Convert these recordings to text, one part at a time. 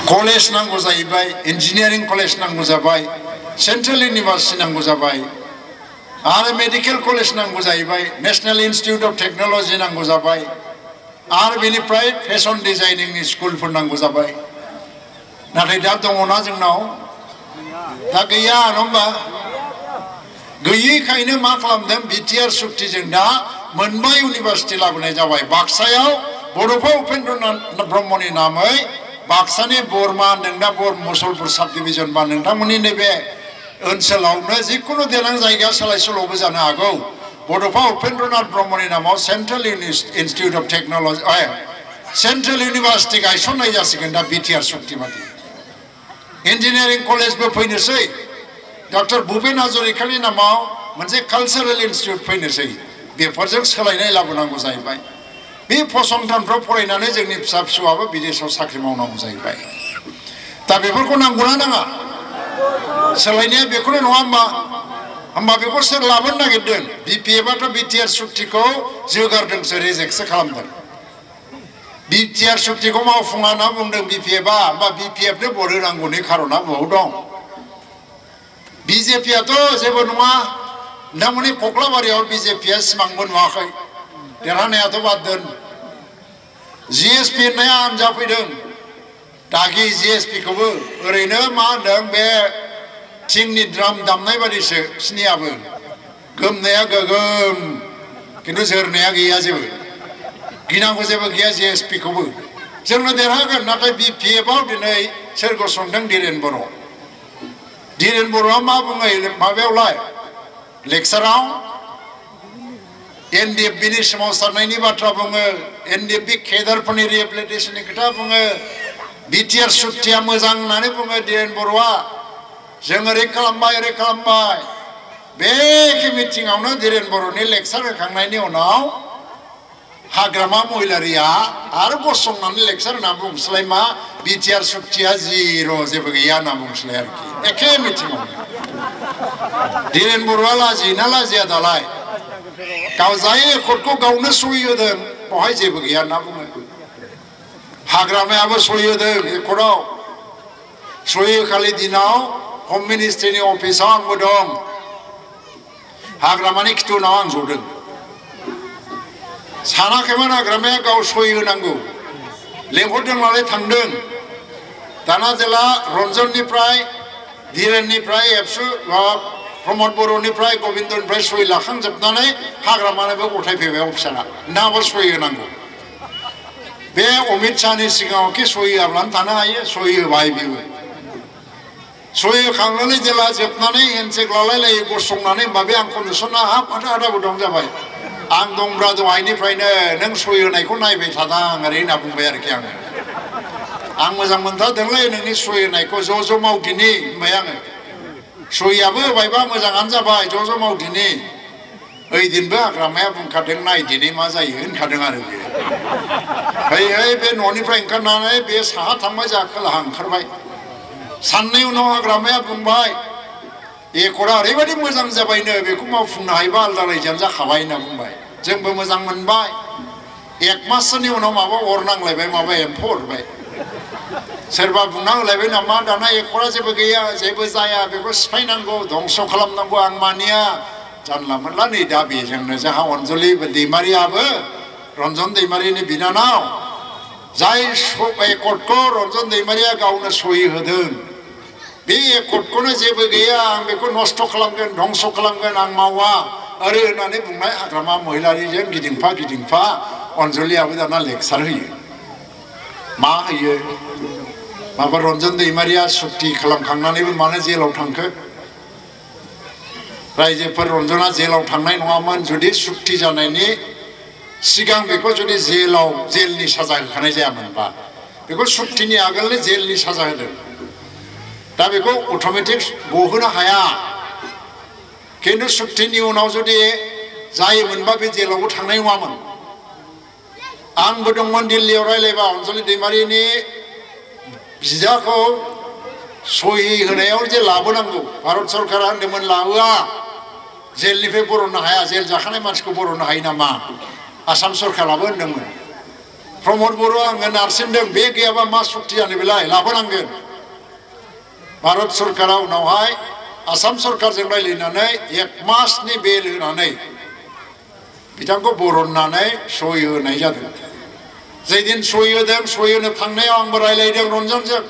college नांगौ जाहैबाय engineering college नांगौ जाबाय सेंट्रेल इउनिभार्सिटी नांगौ जाबाय आरो मेडिकेल कलेज नांगौ जाहैबाय नेशनेल इन्स्टिट्यूट अफ टेक्नोलॉजी नांगौ जाबाय आरो बेनिफ्राय फेशन डिजाइनिंनि स्कुलफोर नांगौ जाबाय नाथाय दा दङना जोंनाव दा गैया नङा होमबा गैयैखायनो मा खालामदों बिटिआर सुक्तिजों दा मोनबा इउनिभार्सिटी लाबोनाय जाबाय बाक्सायाव बड'फा उपेन्द्रनाथ ब्रह्मनि नामै बाक्सानि बरमा नोंदा बर मुसलपुर साब डिभिजन बा नोंथांमोननि नैबे ओनसोलावनो जिखुनु देनां जायगा सोलाय सोल'बो जानो हागौ बड'फा उपेन्द्रनाथ ब्रह्मनि नामाव Central institute of technology Central university गायसननाय जासिगोन दा बिटिआर सुक्ति बादि इन्जिनियारिं कलेजबो फैनोसै डक्टर भुपेन हाजरिकानि नामाव मोनसे कालचारेल इन्स्टिट्यूट फैनोसै बेफोरजों सोलायनाय लाबोनांगौ जाहैबाय बे फसंथानफ्राव फरायनानै जोंनि फिसा फिसौआबो बिदेशआव साख्रि मावनांगौ जाहैबाय दा बेफोरखौ नांगौना नाङा सोलायनाया बेखौनो नङा होमबा बेखौ सोर लाबोनो नागिरदों बिपिएफआथ' बिटिआर सुक्तिखौ जोगारदोंसो रिजेक्टसो खालामदों बिटिआर सुक्तिखौ मावफुङा होनना बुंदों बिपिएफआ होमबा बिपिएफनो भट होनांगौनि खारना बहुद दं बिजेपियाथ' जेबो नङा नोंथांमोननि कक्लाबारियाव बिजेपिया सिमांबो नुवाखै देरहानायाथ' बाद दोन जिएसपि होननाया आनजा फैदों दागि जिएसपिखौबो ओरैनो मा होनदों बे थिंनि द्राम दामनाय बादिसो बिसिनियाबो गोमनाया गोगोम खिन्थु जोरनाया गैया जेबो गिनांगौ जेबो गैया जिएसपिखौबो जोंनो देरहागोन नाथाय बिपिएफआव दिनै सोर गसंदों धीरेन बर'आ मा बुङो माबायावलाय लेक्साराव एनडिएफबिनि सोमावसारनायनि बाथ्रा बुङो एनडिएफबि केडारफोरनि रिहेबिलिटेसननि खोथा बुङो बिटिआर सुक्तिया मोजां होननानै बुङो धीरेन बर'आ जों ओरै खालामबाय बे मिटिंआवनो धीरेन बर'नि लेक्सार होखांनायनि उनाव हाग्रामा महिलारिया आरो गसंनानै लेक्सार होनना बुंसलाय मा बिटिआर सुक्तिया जिर' जेबो गैया होनना बुंसलाय आरोखि एखे मिटिंआवनो धीरेन बर'आ लाजियोना लाजिया दालाय गाव जाय एकर्डखौ गावनो सहि होदों बेवहाय जेबो गैया होनना बुङो हाग्रामायाबो सहि होदों एकर्डआव सहि होखालि दिनाव हम मिनिस्ट्रिनि अफिसाव आंबो दं हाग्रामानि खिथुनाव आं जदों सानाखैमोन हाग्रामाया गाव सहि होनांगौ लेंहरदों नालाय थांदों दाना जेला रन्जननिफ्राय धीरेननिफ्राय एबसु प्रमद बर'निफ्राय गबिन्दनिफ्राय सहि लाखांजोबनानै हाग्रामानोबो गथायफैबाय अफिसारा नाबो सहि होनांगौ बे अमित शाहनि सिगाङाव कि सहि होआब्लानो थानो हायो सहि होबाय बेबो सहि होखांनानै जेला जोबनानै हेन्डसेक लालायलायो गसंनानै होमबा बे आंखौ नुसनना हाब माथो आदाबो दं जाबाय आं दंब्रा दहायनिफ्रायनो नों सहि होनायखौ नायबाय थादां ओरै होनना बुंबाय आरोखि आं मोजां मोनथारदोंलै नोंनि सहि होनायखौ ज' मावदिनि होनबाय आङो सहियाबो होबायबा मोजाङानो जाबाय ज' मावदिनि ओइदिनबो हाग्रामाया बुंखादों नायदिनि मा जायो होनखादों आरो बेयो बे न'निफ्राय ओंखारनानै बे साहा थांबाय जोंहा खोलाहा ओंखारबाय साननै उनाव हाग्रामाया बुंबाय एकर्डआ ओरैबायदि मोजां जाबायनो बेखौ मावफुंनो हायोबा आलदा रायजोआनो जाखाबाय होनना बुंबाय जोंबो मोजां मोनबाय एक माससोनि उनाव माबा अर नांलायबाय माबा एम्फौ अरबाय सोरबा बुंना होलायबाय नामा दाना एकर्डआ जेबो गैया जेबो जाया बेखौ सिफायनांगौ धंस खालामनांगौ आं मानिया जानला मोनला नै दा बेजोंनो जोंहा अनजलि दैमारियाबो रन्जन दैमारिनि बिनानाव जाय एकर्डखौ रन्जन दैमारिया गावनो सहि होदों बे एकर्डखौनो जेबो गैया आं बेखौ नस्थ' खालामगोन धंस खालामगोन आं मावा ओरै होननानै बुंनाय हाग्रामा महिलारिजों गिदिंफा अनजलियाबो दाना लेक्सार होयो मा होयो माबा रन्जन दैमारिया सुक्ति खालामखांनानैबो मानो जेलाव थांखो रायजोफोर रन्जना जेलाव थांनाय नङामोन जुदि सुक्ति जानायनि सिगां बेखौ जुदि जेलनि साजा होखानाय जायामोनबा बेखौ सुक्तिनि आगोलनो जेलनि साजा होदों दा बेखौ अट'मेटिक गहोनो हाया खिन्थु सुक्तिनि उनाव जुदि जायोमोनबा बे जेलावबो थांनाय नङामोन आंबो दंमोन दिल्लीयाव रायलायबा अनजलि दैमारिनि बिदाखौ सहि होनायाव जे लाबोनांगौ भारत सरकारा होनदोंमोन लाबोआ जेलनिफ्राय बरननो हाया जेल जाखानाय मानसिखौ बरननो हायो नामा आसाम सरकाराबो होनदोंमोन प्रमद बर' आङो नारसिनदों बे गैयाबा मा सक्ति जानो बेलाय लाबोनांगोन भारत सरकारा उनावहाय आसाम सरकारजों रायज्लायनानै 1 मासनि बेल होनानै बिथांखौ बरननानै सहि होनाय जादों जेदिन सहि होदों सहि होनो थांनायाव आंबो रायज्लायदों रन्जनजों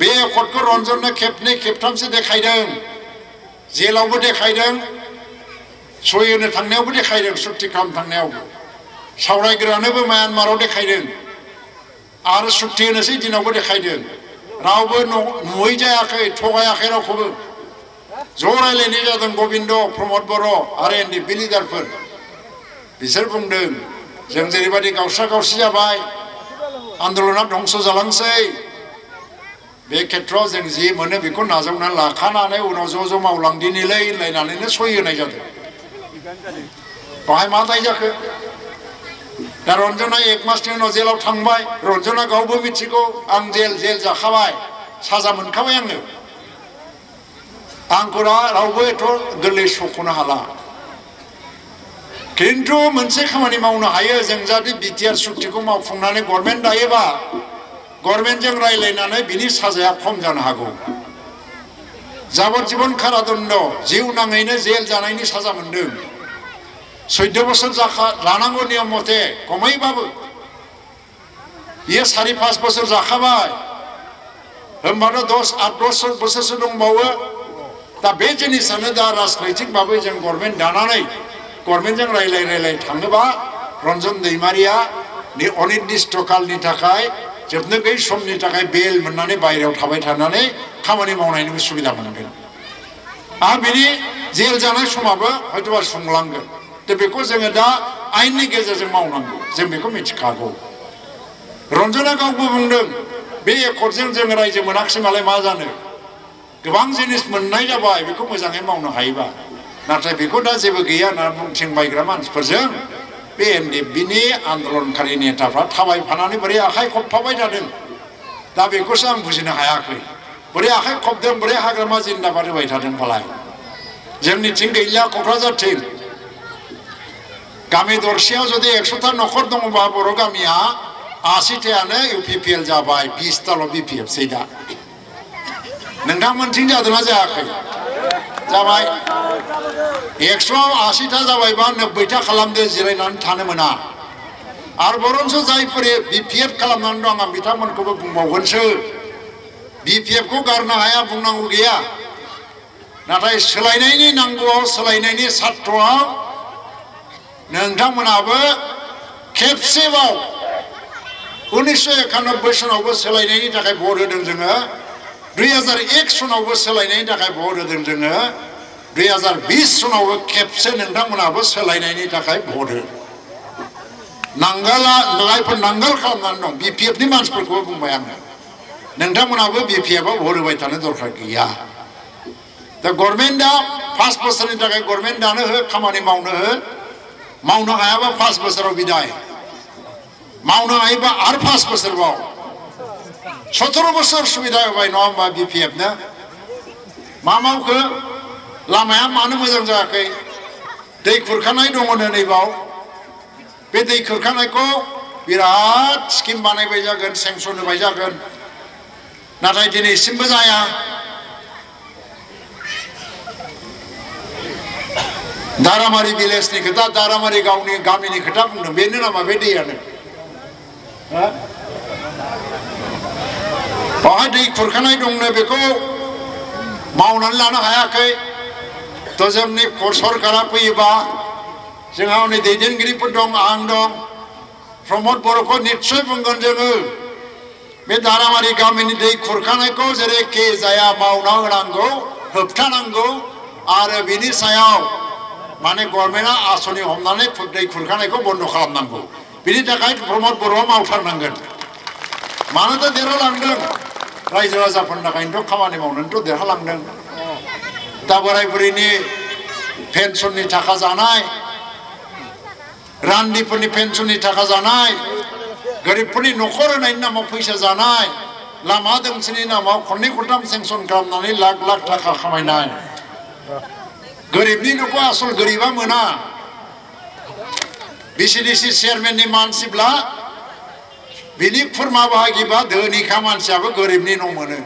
बे एकर्डखौ रन्जननो खेबनै खेबथामसो देखायदों जेलावबो देखायदों सहि होनो थांनायावबो देखायदों सुक्ति खालामनो थांनायावबो सावरायग्रानोबो म्यानमाराव देखायदों आरो सुक्ति होनोसै दिनावबो देखायदों रावबो नुयै जायाखै थगायाखै रावखौबो ज' रायज्लायनाय जादों गबिन्द प्रमद बर' आरो एनडिएफबि लिडारफोर बिसोर बुंदों जों जेरैबायदि गावस्रा गावस्रि जाबाय आन्दलना धंस जालांसै बे खेत्रआव जों जि मोनो बेखौ नाजावनानै लाखानानै उनाव ज' मावलांदिनिलै होनलायनानैनो सहि होनाय जादों बाहाय मा दाय जाखो दा रन्जना 1 मासनि उनाव जेलाव थांबाय रन्जना गावबो मिथिगौ आं जेल जाखाबाय साजा मोनखाबाय आङो आंखौ रावबो एथ' गोरलै सख'नो हाला खिन्थु मोनसे खामानि मावनो हायो जों जाहाथे बिटिआर सुक्तिखौ मावफुंनानै गभर्नमेन्ट दायोबा गभर्नमेन्टजों रायज्लायनानै बिनि साजाया खम जानो हागौ जाबजीबन कारादण्ड जिउ नाङैनो जेल जानायनि साजा मोनदों 14 बोसोर जानांगौ नियम मथे खमैबाबो बियो 4-5 बोसोर जाखाबाय होमबानो 10-8 बोसोरसो दंबावो दा बे जिनिसानो दा राजनैतिकभाबै जों गभर्नमेन्ट दानानै गभर्नमेन्टजों रायज्लाय थाङोबा रन्जन दैमारिया अनिर्दिष्ट कालनि थाखाय जोबनो गैयै समनि थाखाय बेल मोननानै बायहेरायाव थाबाय थानानै खामानि मावनायनिबो सुबिदा मोनगोन आरो बिनि जेल जानाय समाबो हयतोबा सुंलांगोन दा बेखौ जोङो दा आयेननि गेजेरजों मावनांगौ जों बेखौ मिथिखागौ रन्जना गावबो बुंदों बे एकर्डजों जों रायजो मोनाखिसै मालाय मा जानो गोबां जिनिस मोननाय जाबाय बेखौ मोजाङै मावनो हायोबा नाथाय बेखौ दा जेबो गैया होनना बुंथिंबायग्रा मानसिफोरजों बे एनडिएफबिनि आन्दलनकारि नेताफ्रा थाबायफानानै बोरै आखाइ खबफाबाय थादों दा बेखौसो आं बुजिनो हायाखै बोरै आखाइ खबदों बोरै हाग्रामा जिन्दाबाद होबाय थादों फालाय जोंनिथिं गैला क'क्राझारथिं गामि दरसेयाव जुदि 100टा न'खर दङबा बर' गामिया 80टायानो इउपिपिएल जाबाय 20टाल' बिपिएफसै दा नोंथांमोनथिं जादोंना जायाखै जाबाय 180टा जाबायबा 90टा खालामदो जिरायनानै थानो मोना आरो बरन्स जायफोर बिपिएफ खालामनानै दं आं बिथांमोनखौबो बुंबावगोनसो बिपिएफखौ गारनो हाया बुंनांगौ गैया नाथाय सोलायनायनि नांगौआव सोलायनायनि सार्थआव नोंथांमोनाबो खेबसेबाव 1991 सनावबो सोलायनायनि थाखाय भट होदों जोङो 2001 सनावबो सोलायनायनि थाखाय भट होदों जोङो 2020 सनावबो खेबसे नोंथांमोनाबो सोलायनायनि थाखाय भट हो जायफोर नांगोल खालामनानै दं बिपिएफनि मानसिफोरखौबो बुंबाय आङो नोंथांमोनाबो बिपिएफआव भट होबाय थानो दरकार गैया दा गभर्नमेन्टआ 5 बोसोरनि थाखाय गभर्नमेन्ट दानो हो खामानि मावनो हो मावनो हायाबा 5 बोसोराव बिदाय मावनो हायोबा आरो 5 बोसोरबाव 17 बोसोर सुबिदा होबाय नङा होमबा बिपिएफनो मा मावखो लामाया मानो मोजां जायाखै दै खुरखानाय दङनो नैबाव बे दै खुरखानायखौ बिराद स्किम बानायबाय जागोन सेंसन होबाय जागोन नाथाय दिनैसिमबो जाया दारामारि भिलेजनि खोथा दारामारि गावनि गामिनि खोथा बुंदों बेनो नामा बे दैयानो बाहाय दै खुरखानाय दंनो बेखौ मावनानै लानो हायाखै थ' जोंनि सरकारा फैयोबा जोंहा हनै दैदेनगिरिफोर दं आं दं प्रमद बर'खौ निस्सय बुंगोन जोङो बे दारामारि गामिनि दै खुरखानायखौ जेरैखि जाया मावना होनांगौ होबथानांगौ आरो बिनि सायाव माने गभर्नमेन्टआ आसनि हमनानै दै खुरखानायखौ बन्द खालामनांगौ बिनि थाखाय प्रमद बर'आ मावथारनांगोन मानोना देरहालांदों रायजो राजाफोरनि थाखायनोथ' खामानि मावनानैथ' देरहालांदों दा बोराय बुरैनि पेन्सननि थाखा जानाय रान्दिफोरनि पेन्सननि थाखा जानाय गोरिबफोरनि न'खर होनायनि नामाव फैसा जानाय लामा दोंसेनि नामाव खननै खनथाम सेंसन खालामनानै लाख लाख थाखा खामायनाय गोरिबनि न'खौ आसल गोरिबा मोना बिसिडिसि चेयारमेननि मानसिब्ला बिनि खुरमा बाहागिबा धोनिखा मानसियाबो गोरिबनि न' मोनो